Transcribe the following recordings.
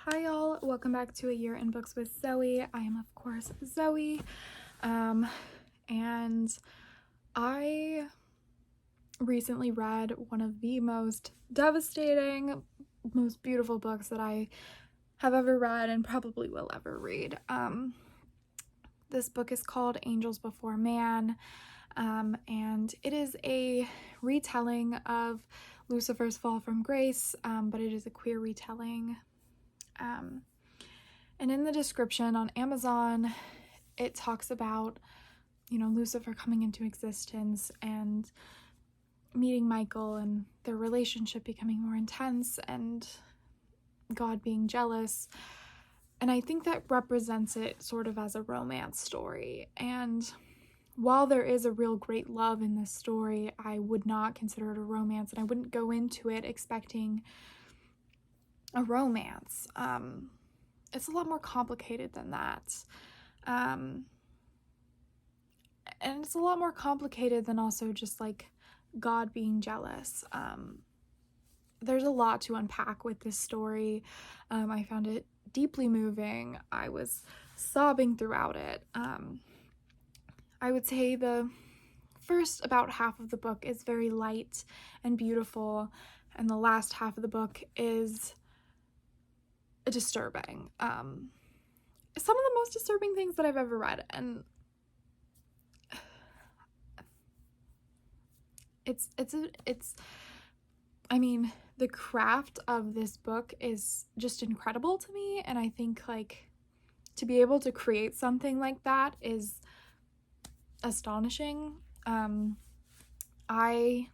Hi y'all, welcome back to A Year in Books with Zoe. I am of course Zoe, and I recently read one of the most devastating, most beautiful books that I have ever read and probably will ever read. This book is called Angels Before Man, and it is a retelling of Lucifer's fall from grace, but it is a queer retelling. And in the description on Amazon, it talks about, Lucifer coming into existence and meeting Michael and their relationship becoming more intense and God being jealous. And I think that represents it sort of as a romance story. And while there is a real great love in this story, I would not consider it a romance, and I wouldn't go into it expecting a romance. It's a lot more complicated than that. And it's a lot more complicated than also just like God being jealous. There's a lot to unpack with this story. I found it deeply moving. I was sobbing throughout it. I would say the first about half of the book is very light and beautiful, and the last half of the book is disturbing. Some of the most disturbing things that I've ever read, and I mean, the craft of this book is just incredible to me, and I think like to be able to create something like that is astonishing. I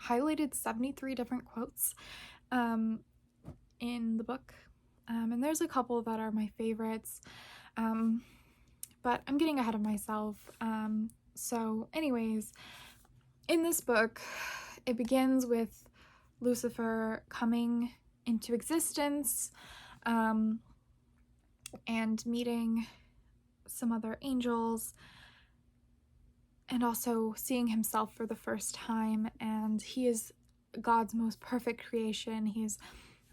highlighted 73 different quotes in the book, and there's a couple that are my favorites, but I'm getting ahead of myself. So anyways, in this book, it begins with Lucifer coming into existence, and meeting some other angels, and also seeing himself for the first time. And he is God's most perfect creation. He is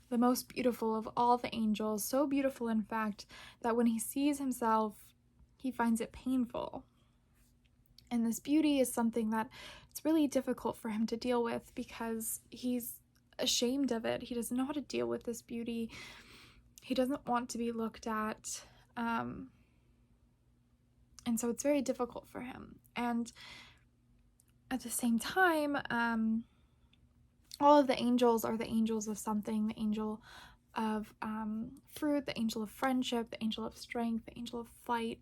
the most beautiful of all the angels, so beautiful in fact that when he sees himself, he finds it painful. And this beauty is something that it's really difficult for him to deal with because he's ashamed of it. He doesn't know how to deal with this beauty. He doesn't want to be looked at. And so it's very difficult for him. And at the same time, all of the angels are the angels of something: the angel of fruit, the angel of friendship, the angel of strength, the angel of flight,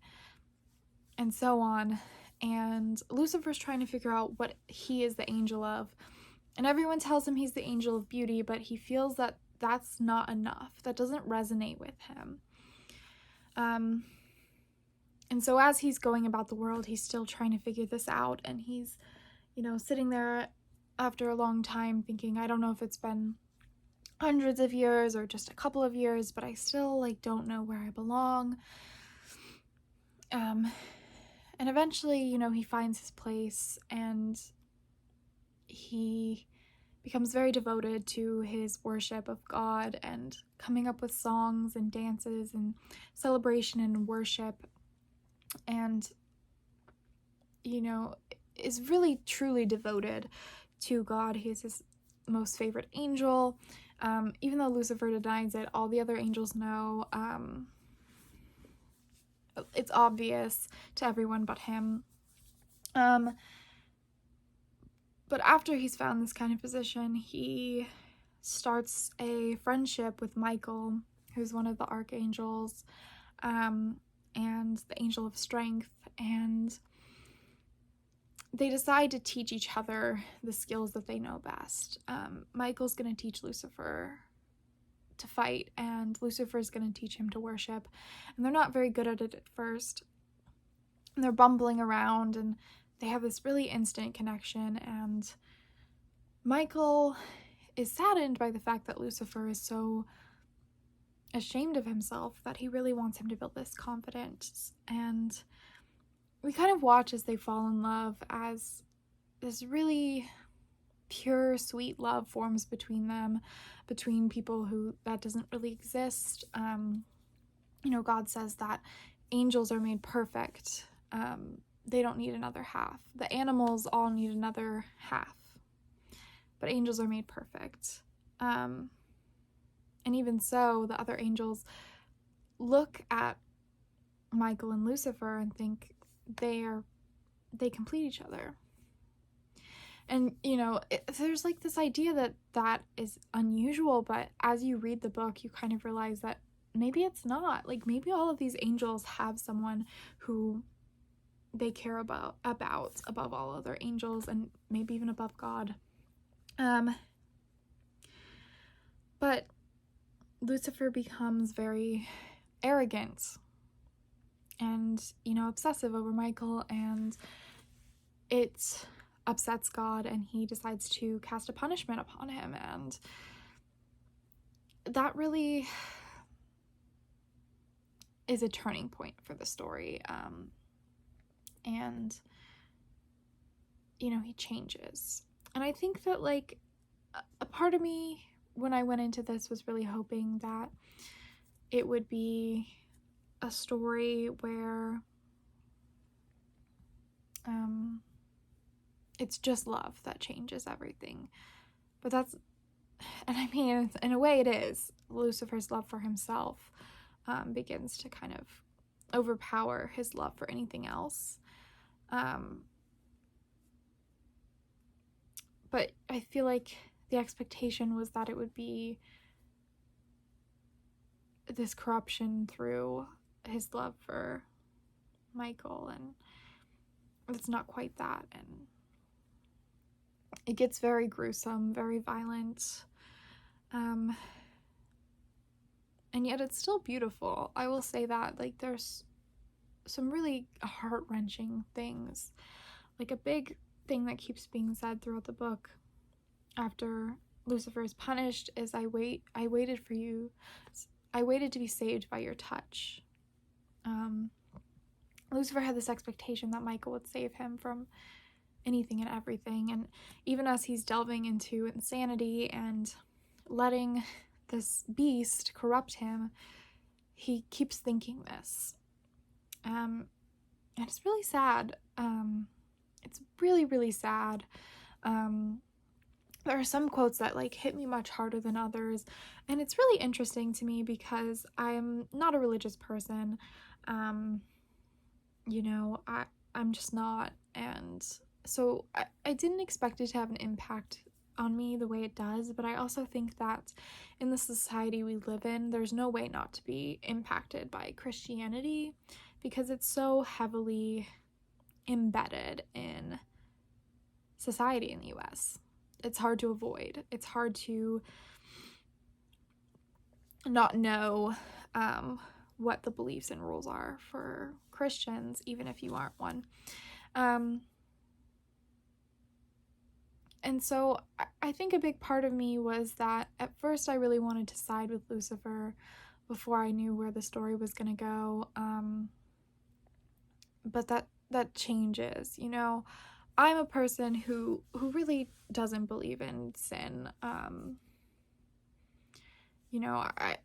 and so on. And Lucifer's trying to figure out what he is the angel of. And everyone tells him he's the angel of beauty, but he feels that that's not enough. That doesn't resonate with him. And so as he's going about the world, he's still trying to figure this out. And he's, sitting there after a long time thinking, I don't know if it's been hundreds of years or just a couple of years, but I still don't know where I belong. And eventually, he finds his place, and he becomes very devoted to his worship of God and coming up with songs and dances and celebration and worship, and is really truly devoted to God. He is his most favorite angel. Even though Lucifer denies it, all the other angels know. It's obvious to everyone but him. But after he's found this kind of position, he starts a friendship with Michael, who's one of the archangels, and the angel of strength, and they decide to teach each other the skills that they know best. Michael's going to teach Lucifer to fight, and Lucifer's going to teach him to worship. And they're not very good at it at first. And they're bumbling around, and they have this really instant connection. And Michael is saddened by the fact that Lucifer is so ashamed of himself that he really wants him to build this confidence. And we kind of watch as they fall in love, as this really pure, sweet love forms between them, between people who that doesn't really exist. God says that angels are made perfect. They don't need another half. The animals all need another half, but angels are made perfect. And even so, the other angels look at Michael and Lucifer and think they complete each other. And, there's like this idea that is unusual, but as you read the book, you kind of realize that maybe it's not. Like, maybe all of these angels have someone who they care about above all other angels, and maybe even above God. But Lucifer becomes very arrogant and, obsessive over Michael, and it upsets God, and he decides to cast a punishment upon him, and that really is a turning point for the story. And he changes. And I think that, like, a part of me when I went into this was really hoping that it would be a story where it's just love that changes everything. But and I mean, in a way it is. Lucifer's love for himself begins to kind of overpower his love for anything else. But I feel like the expectation was that it would be this corruption through his love for Michael, and it's not quite that, and it gets very gruesome, very violent, and yet it's still beautiful. I will say that, like, there's some really heart-wrenching things. Like, a big thing that keeps being said throughout the book after Lucifer is punished is, I waited for you. I waited to be saved by your touch. Lucifer had this expectation that Michael would save him from anything and everything, and even as he's delving into insanity and letting this beast corrupt him, he keeps thinking this. And it's really sad. It's really, really sad. There are some quotes that, like, hit me much harder than others, and it's really interesting to me because I'm not a religious person. I'm just not, and so I didn't expect it to have an impact on me the way it does, but I also think that in the society we live in, there's no way not to be impacted by Christianity because it's so heavily embedded in society in the US. It's hard to avoid. It's hard to not know what the beliefs and rules are for Christians, even if you aren't one. And so I think a big part of me was that at first I really wanted to side with Lucifer before I knew where the story was going to go. But that changes, I'm a person who really doesn't believe in sin.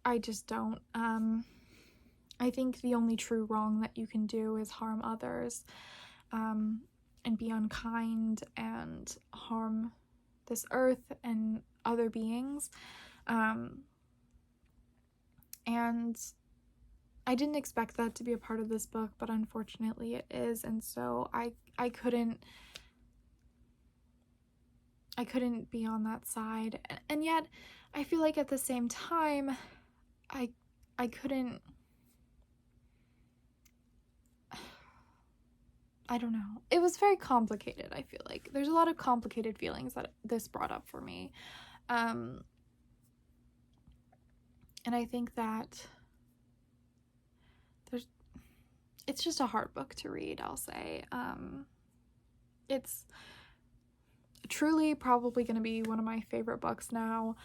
I just don't. I think the only true wrong that you can do is harm others, and be unkind and harm this earth and other beings. And I didn't expect that to be a part of this book, but unfortunately it is, and so I couldn't be on that side. And yet I feel like at the same time I couldn't. I don't know. It was very complicated, I feel like. There's a lot of complicated feelings that this brought up for me. And I think that it's just a hard book to read, I'll say. It's truly probably going to be one of my favorite books now.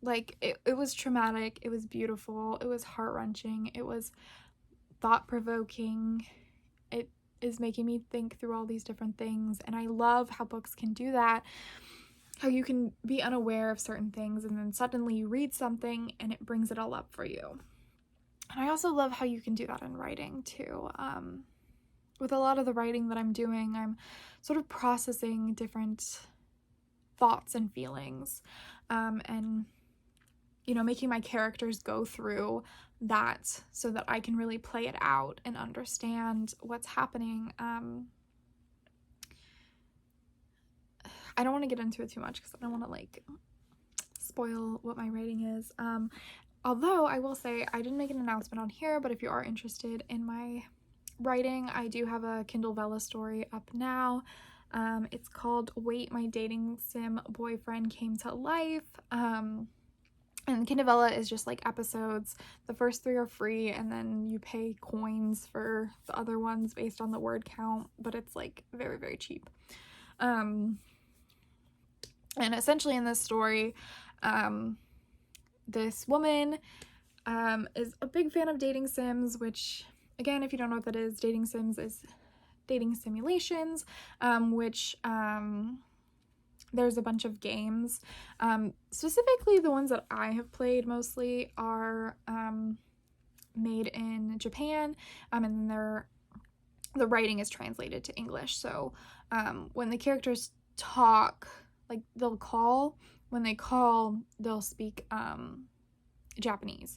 It was traumatic, it was beautiful, it was heart-wrenching, it was thought-provoking, is making me think through all these different things. And I love how books can do that, how you can be unaware of certain things and then suddenly you read something and it brings it all up for you. And I also love how you can do that in writing too. With a lot of the writing that I'm doing, I'm sort of processing different thoughts and feelings, and, you know, making my characters go through that so that I can really play it out and understand what's happening. I don't want to get into it too much because I don't want to like spoil what my writing is. Although I will say I didn't make an announcement on here, but if you are interested in my writing, I do have a Kindle Vella story up now. It's called Wait, My Dating Sim Boyfriend Came to Life. And Kindle Vella is just like episodes. The first 3 are free and then you pay coins for the other ones based on the word count, but it's like very, very cheap. And essentially in this story, this woman is a big fan of dating sims, which, again, if you don't know what that is, dating sims is dating simulations, which there's a bunch of games. Specifically, the ones that I have played mostly are made in Japan, and then the writing is translated to English. So when the characters talk, like when they call, they'll speak Japanese,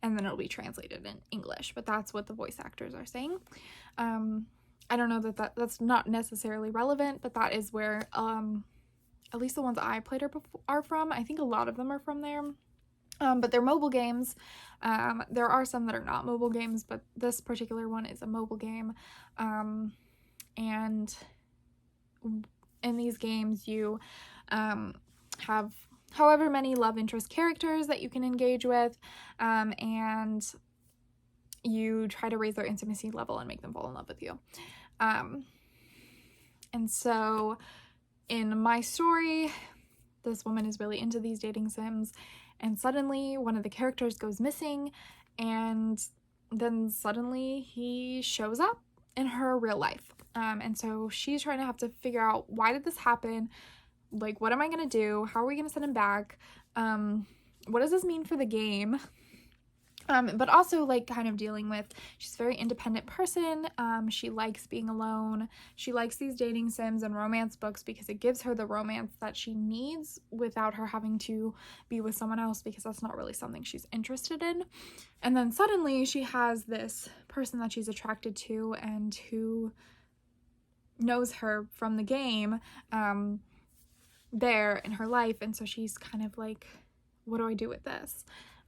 and then it'll be translated in English, but that's what the voice actors are saying. I don't know that's not necessarily relevant, but that is where at least the ones I played are from. I think a lot of them are from there. But they're mobile games. There are some that are not mobile games, but this particular one is a mobile game. And in these games, you have however many love interest characters that you can engage with, and you try to raise their intimacy level and make them fall in love with you. And so in my story, this woman is really into these dating sims, and suddenly one of the characters goes missing, and then suddenly he shows up in her real life. And so she's trying to have to figure out, why did this happen? Like, what am I gonna do? How are we gonna send him back? What does this mean for the game? But also, like, kind of dealing with, she's a very independent person. She likes being alone. She likes these dating sims and romance books because it gives her the romance that she needs without her having to be with someone else, because that's not really something she's interested in. And then suddenly she has this person that she's attracted to and who knows her from the game there in her life. And so she's kind of like, what do I do with this?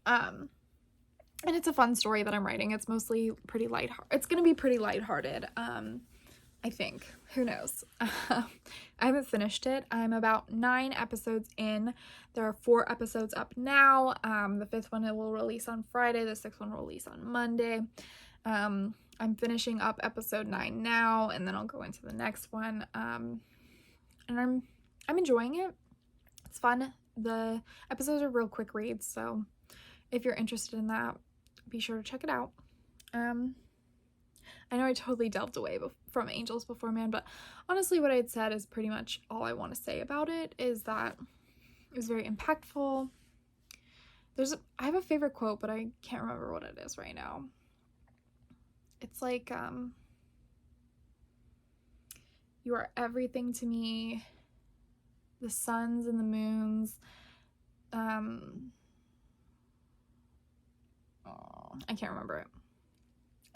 And it's a fun story that I'm writing. It's mostly pretty lighthearted. It's going to be pretty lighthearted, I think. Who knows? I haven't finished it. I'm about 9 episodes in. There are 4 episodes up now. The 5th one will release on Friday. The 6th one will release on Monday. I'm finishing up episode 9 now, and then I'll go into the next one. And I'm enjoying it. It's fun. The episodes are real quick reads, so if you're interested in that, be sure to check it out. I know I totally delved away from Angels Before Man, but honestly what I had said is pretty much all I want to say about it, is that it was very impactful. I have a favorite quote, but I can't remember what it is right now. It's like, you are everything to me, the suns and the moons, I can't remember it.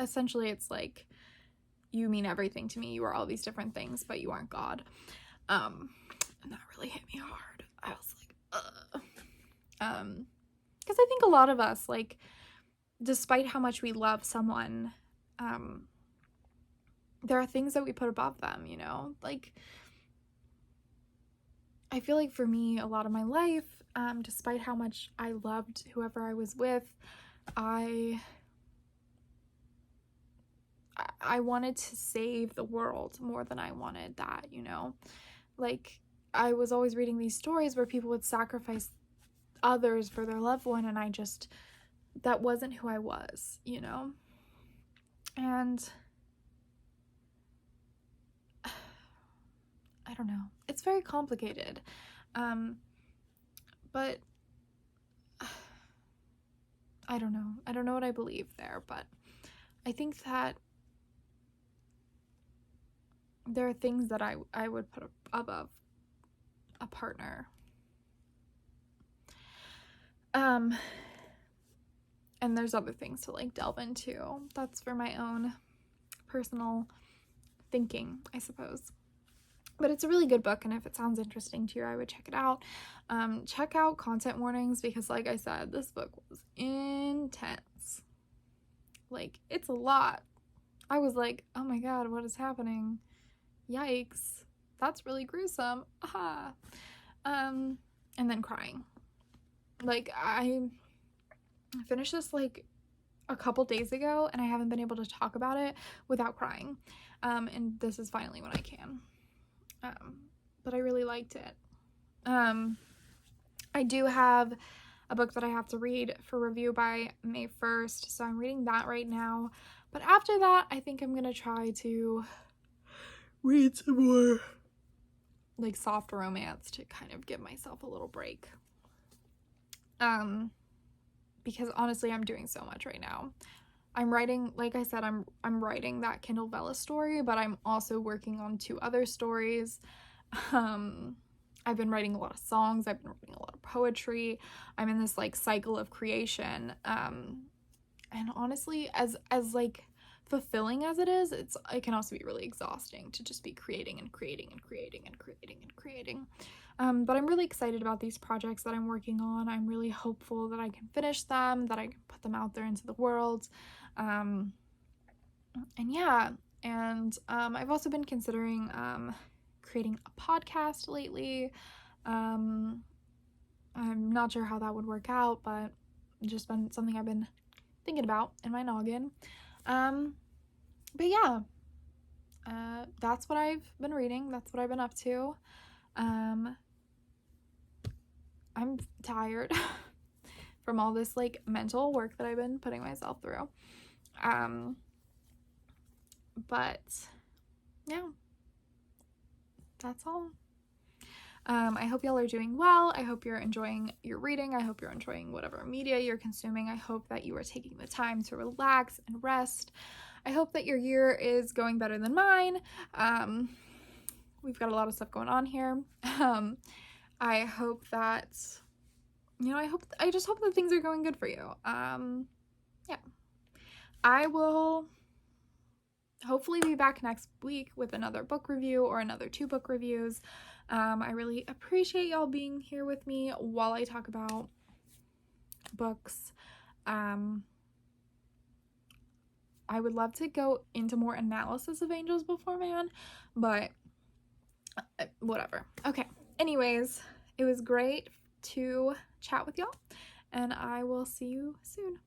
Essentially, it's like, you mean everything to me. You are all these different things, but you aren't God. And that really hit me hard. I was like, ugh. Because I think a lot of us, like, despite how much we love someone, there are things that we put above them, you know? Like, I feel like for me, a lot of my life, despite how much I loved whoever I was with, I wanted to save the world more than I wanted that, you know? Like, I was always reading these stories where people would sacrifice others for their loved one, and that wasn't who I was, you know? And I don't know. It's very complicated. But I don't know. I don't know what I believe there, but I think that there are things that I would put above a partner. And there's other things to like delve into. That's for my own personal thinking, I suppose. But it's a really good book, and if it sounds interesting to you, I would check it out. Check out content warnings, because like I said, this book was intense. Like, it's a lot. I was like, oh my god, what is happening? Yikes. That's really gruesome. Aha. And then crying. Like, I finished this like a couple days ago, and I haven't been able to talk about it without crying. And this is finally when I can. But I really liked it. I do have a book that I have to read for review by May 1st, so I'm reading that right now. But after that, I think I'm going to try to read some more like soft romance to kind of give myself a little break. Because honestly, I'm doing so much right now. I'm writing, like I said, I'm writing that Kindle Vella story, but I'm also working on 2 other stories. I've been writing a lot of songs. I've been writing a lot of poetry. I'm in this like cycle of creation. And honestly, as like fulfilling as it is, it can also be really exhausting to just be creating and creating and creating and creating and creating. But I'm really excited about these projects that I'm working on. I'm really hopeful that I can finish them, that I can put them out there into the world. And yeah, and I've also been considering creating a podcast lately. I'm not sure how that would work out, but it's just been something I've been thinking about in my noggin. But yeah, that's what I've been reading. That's what I've been up to. I'm tired from all this like mental work that I've been putting myself through. But yeah, that's all. I hope y'all are doing well. I hope you're enjoying your reading. I hope you're enjoying whatever media you're consuming. I hope that you are taking the time to relax and rest. I hope that your year is going better than mine. We've got a lot of stuff going on here. I hope that, I just hope that things are going good for you. Yeah. I will hopefully be back next week with another book review or another 2 book reviews. I really appreciate y'all being here with me while I talk about books. I would love to go into more analysis of Angels Before Man, but whatever. Okay. Anyways, it was great to chat with y'all, and I will see you soon.